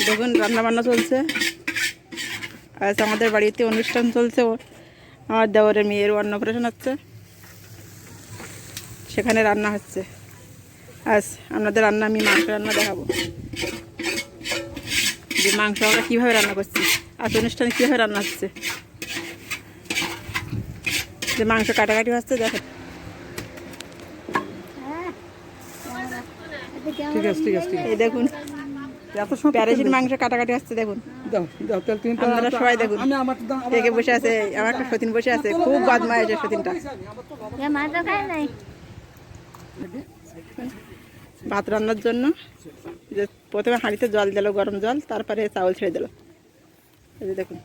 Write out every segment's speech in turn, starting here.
দেখুন রান্না বান্না চলছে। আজ আমাদের বাড়িতে অনুষ্ঠান চলছে, আমার দেওরের মেয়ের অন্নপ্রাশন হচ্ছে, সেখানে রান্না হচ্ছে। আজ আপনাদের রান্না আমি মাংস রান্না দেখাবো, যে মাংস আমরা কীভাবে রান্না করছি, আজ অনুষ্ঠানে কীভাবে রান্না হচ্ছে, যে মাংস কাটাকাটি হচ্ছে দেখেন। ঠিক আছে ঠিক আছে ঠিক আছে। এই দেখুন প্যারেসির মাংস কাটাকাটি হচ্ছে দেখুন। আপনারা সবাই দেখুন কে কে বসে আছে। আমার একটা সতীন বসে আছে, খুব বদমাইশ আছে সতীনটা। ভাত রান্নার জন্য যে প্রথমে হাঁড়িতে জল দিল, গরম জল, তারপরে চাউল ছেড়ে দিল। এই যে দেখুন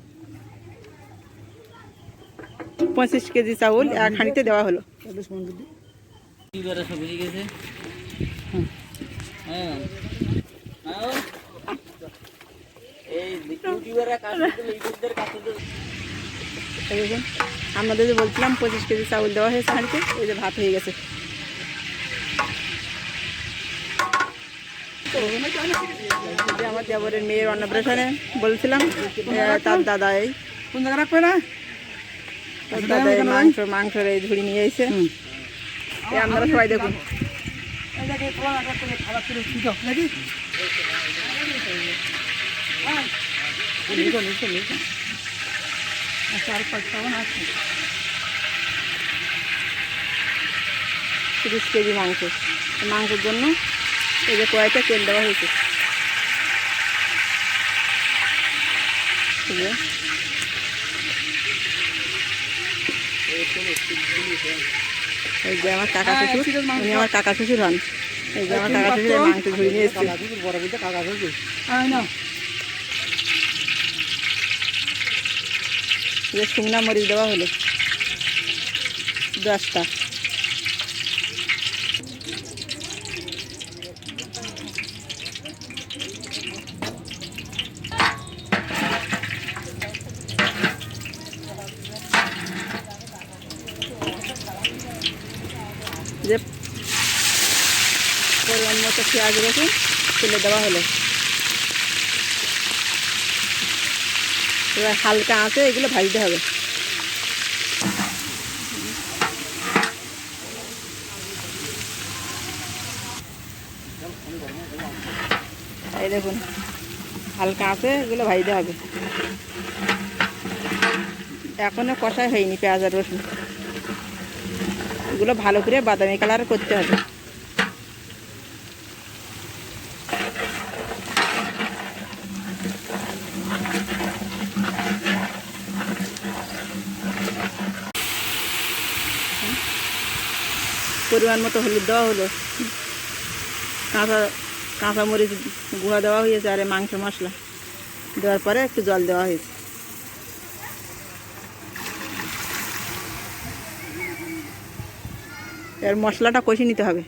25 কেজি চাউল এক হাঁড়িতে দেওয়া হলো। দেখুন আমাদের যে বলছিলাম 25 কেজি চাউল দেওয়া হয়েছে হাঁড়িতে, এই যে ভাত হয়ে গেছে। আমার দেবরের মেয়ের অন্নপ্রাশনে বলছিলাম, তার দাদা এই কোন জায়গা রাখবে না, তার দাদা এই মাংসের এই ঝুড়ি নিয়ে এসে আপনারা সবাই দেখুন। তিরিশ কেজি মাংসের জন্য এই যে কয়েকটা তেল দেওয়া হয়েছে। এই যে আমার কাকা শ্বশুর, উনি আমার কাকা শ্বশুর হন। এই যে আমার কাকা শ্বশুর মাংস ঝুড়ি নিয়ে এসেছে। যে শুকনা মরিচ দেওয়া হলো 10টা। যে পরিমাণ মতো পেঁয়াজ রসুন তুলে দেওয়া হলো। এবার হালকা আঁচে এগুলো ভাজতে হবে। এই দেখুন হালকা আঁচে এগুলো ভাজতে হবে। এখনো কষাই হয়নি পেঁয়াজ আর রসুন, এগুলো ভালো করে বাদামি কালার করতে হবে। পরিমাণ মতো হলুদ দেওয়া হলো, কাঁচামরিচ গুঁড়া দেওয়া হয়েছে, আর মাংস মশলা দেওয়ার পরে একটু জল দেওয়া হয়েছে। এর মশলাটা কষিয়ে নিতে হবে।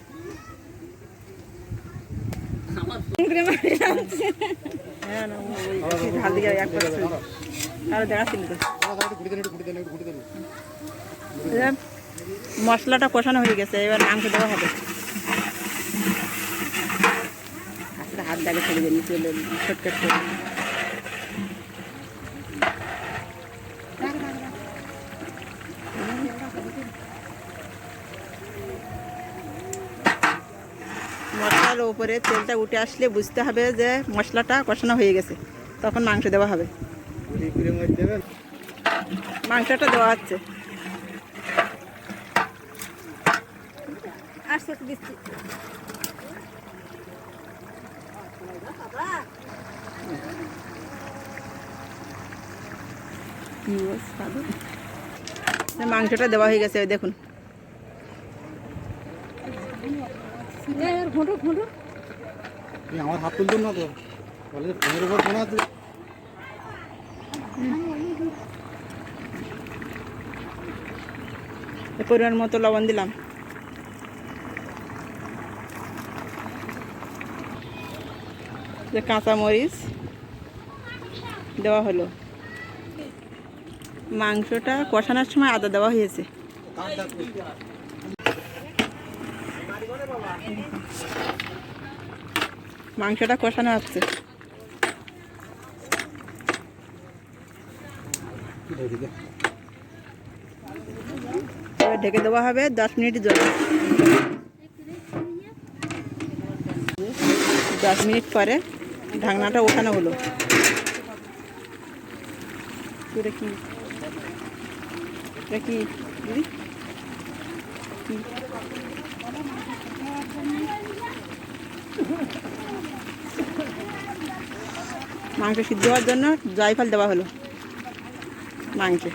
মশলাটা কষানো হয়ে গেছে, এবার মাংস দেওয়া হবে। হাত দাগে ছেড়ে দিয়ে নিচে শর্টকাট করে মশলার উপরে তেলটা উঠে আসলে বুঝতে হবে যে মশলাটা কষানো হয়ে গেছে, তখন মাংস দেওয়া হবে। মাংসটা দেওয়া হচ্ছে। মাংসটা দেওয়া হয়ে গেছে দেখুন। আমার হাত তুলতো না তো, ফোনের উপর ফোন আছে। পরিমাণ মতো লবণ দিলাম। যে কাঁচামরিচ দেওয়া হলো। মাংসটা কষানোর সময় আদা দেওয়া হয়েছে। মাংসটা কষানো হচ্ছে। এবার ঢেকে দেওয়া হবে 10 মিনিট জল। 10 মিনিট পরে ঢাকনাটা ওঠানো হলো। এটা কি দিদি? মাংস সিদ্ধ হওয়ার জন্য জয়ফল দেওয়া হলো মাংসে।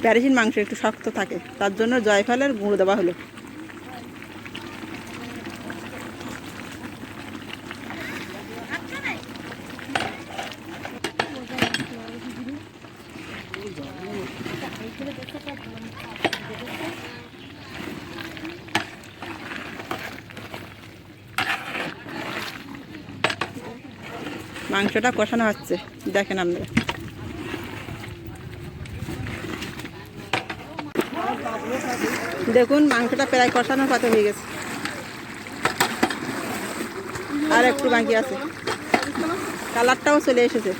প্যারিসিন মাংস একটু শক্ত থাকে, তার জন্য জয়ফলের গুঁড়ো দেওয়া হলো। মাংসটা কষানো হচ্ছে, দেখেন আপনারা। দেখুন মাংসটা প্রায় কষানোর কথা হয়ে গেছে, আর একটু বাকি আছে। কালারটাও চলে এসেছে।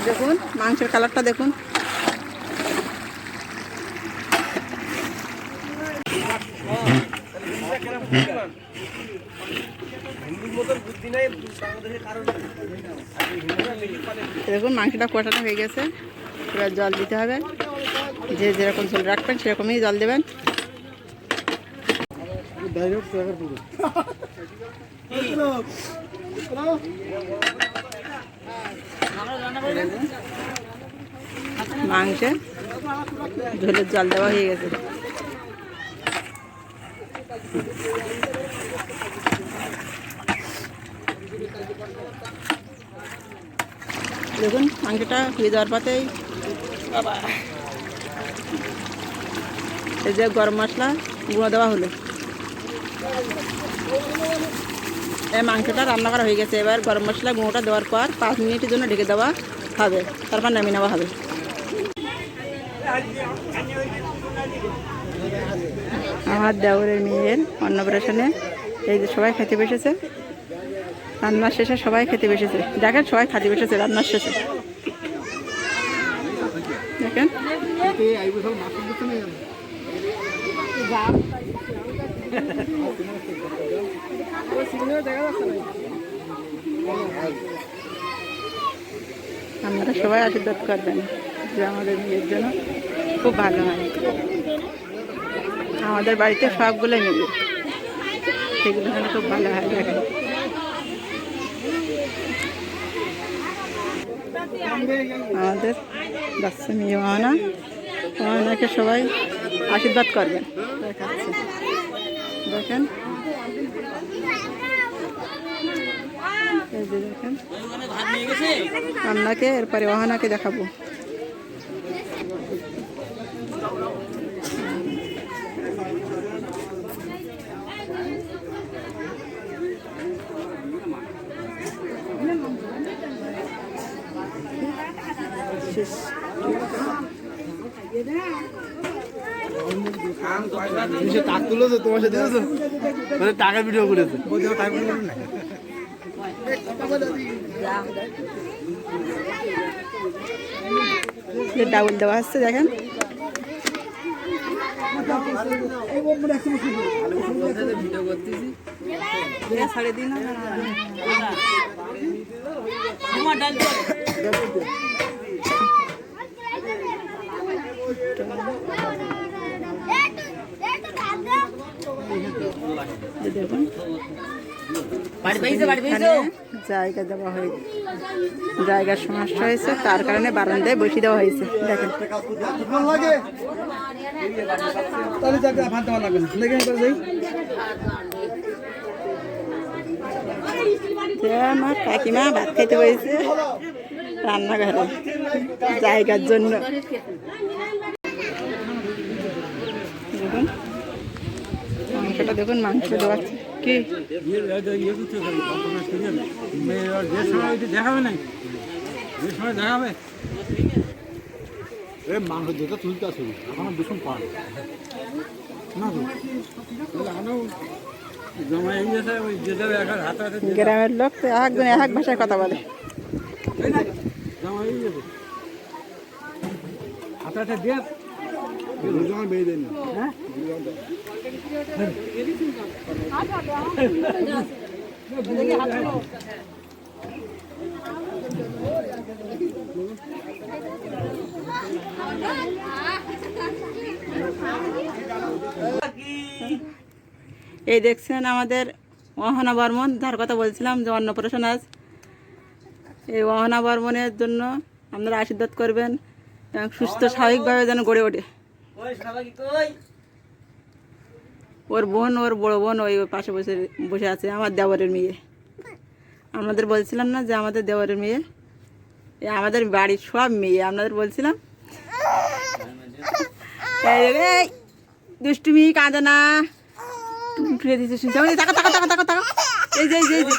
দেখুন মাংসের কালারটা দেখুন। দেখুন মাংসটা কষানো হয়ে গেছে, এবার জল দিতে হবে। যে যেরকম ঝোল রাখবেন সেরকমই জল দেবেন। মাংসে ঝোলের জল দেওয়া হয়ে গেছে। দেখুন মাংসটা হয়ে যাওয়ার পথেই এই যে গরম মশলা গুঁড়ো দেওয়া হলো। এই মাংসটা রান্না করা হয়ে গেছে। এবার গরম মশলা গুঁড়োটা দেওয়ার পর 5 মিনিটের জন্য ঢেকে দেওয়া হবে, তারপর নামিয়ে নেওয়া হবে। আমার দেওরের মেয়ের অন্নপ্রাশনে এই যে সবাই খেতে বসেছে। রান্নার শেষে সবাই খেতে বসেছে। দেখেন সবাই খেতে বসেছে রান্নার শেষে। দেখেন আপনারা সবাই আশীর্বাদ করবেন যে আমাদের মেয়ের জন্য খুব ভালো হয়। আমাদের বাড়িতে সবগুলো মিলে সেগুলো খুব ভালো হয়। দেখেন আমাদের বাচ্চা মেয়ে ওনাকে সবাই আশীর্বাদ করবেন। দেখাচ্ছে দেখেন, এই যে দেখেন আপনাকে এরপরে ওহানাকে দেখাবো। টাকা ভিডিও করেছে ডাউল দেওয়া হচ্ছে। দেখেন দেখুন জায়গা দেওয়া হয়েছে, জায়গার সমস্যা হয়েছে, তার কারণে বারান্দায় বসিয়ে দেওয়া হয়েছে। দেখেন আমার কাকিমা ভাত খাইতে বসেছে রান্নাঘরে জায়গার জন্য। দেখুন মাংসটা দেখুন, মাংস দেওয়া কি দেখাবে না, দেখাবে মাংস যেটা তুলতে আসবে এখনো ভীষণ পান না তো জমা এই গেছে ওই যেটা এখন হাতে হাতে গ্রামের লোক তো একজন এক ভাষায় কথা বলে। জমা এই গেছে হাতে হাতে দিয়ে জমা বেয়ে দেয়নি হ্যাঁ এই দেখছেন আমাদের অহনা বর্মন, যার কথা বলছিলাম যে অন্নপ্রাশন আজ। এই অহনা বর্মনের জন্য আপনারা আশীর্বাদ করবেন এবং সুস্থ স্বাভাবিকভাবে যেন গড়ে ওঠে। ওর বোন, ওর বড় বোন ওই পাশে বসে বসে আছে, আমার দেওরের মেয়ে। আপনাদের বলছিলাম না যে আমাদের দেওরের মেয়ে, এ আমাদের বাড়ির সব মেয়ে আপনাদের বলছিলাম। এই দুষ্টুমি, কাঁদে না, টুকরে দিচ্ছে শুনছি। টাকা টাকা টাকা টাকা টাকা, এই যে এই যে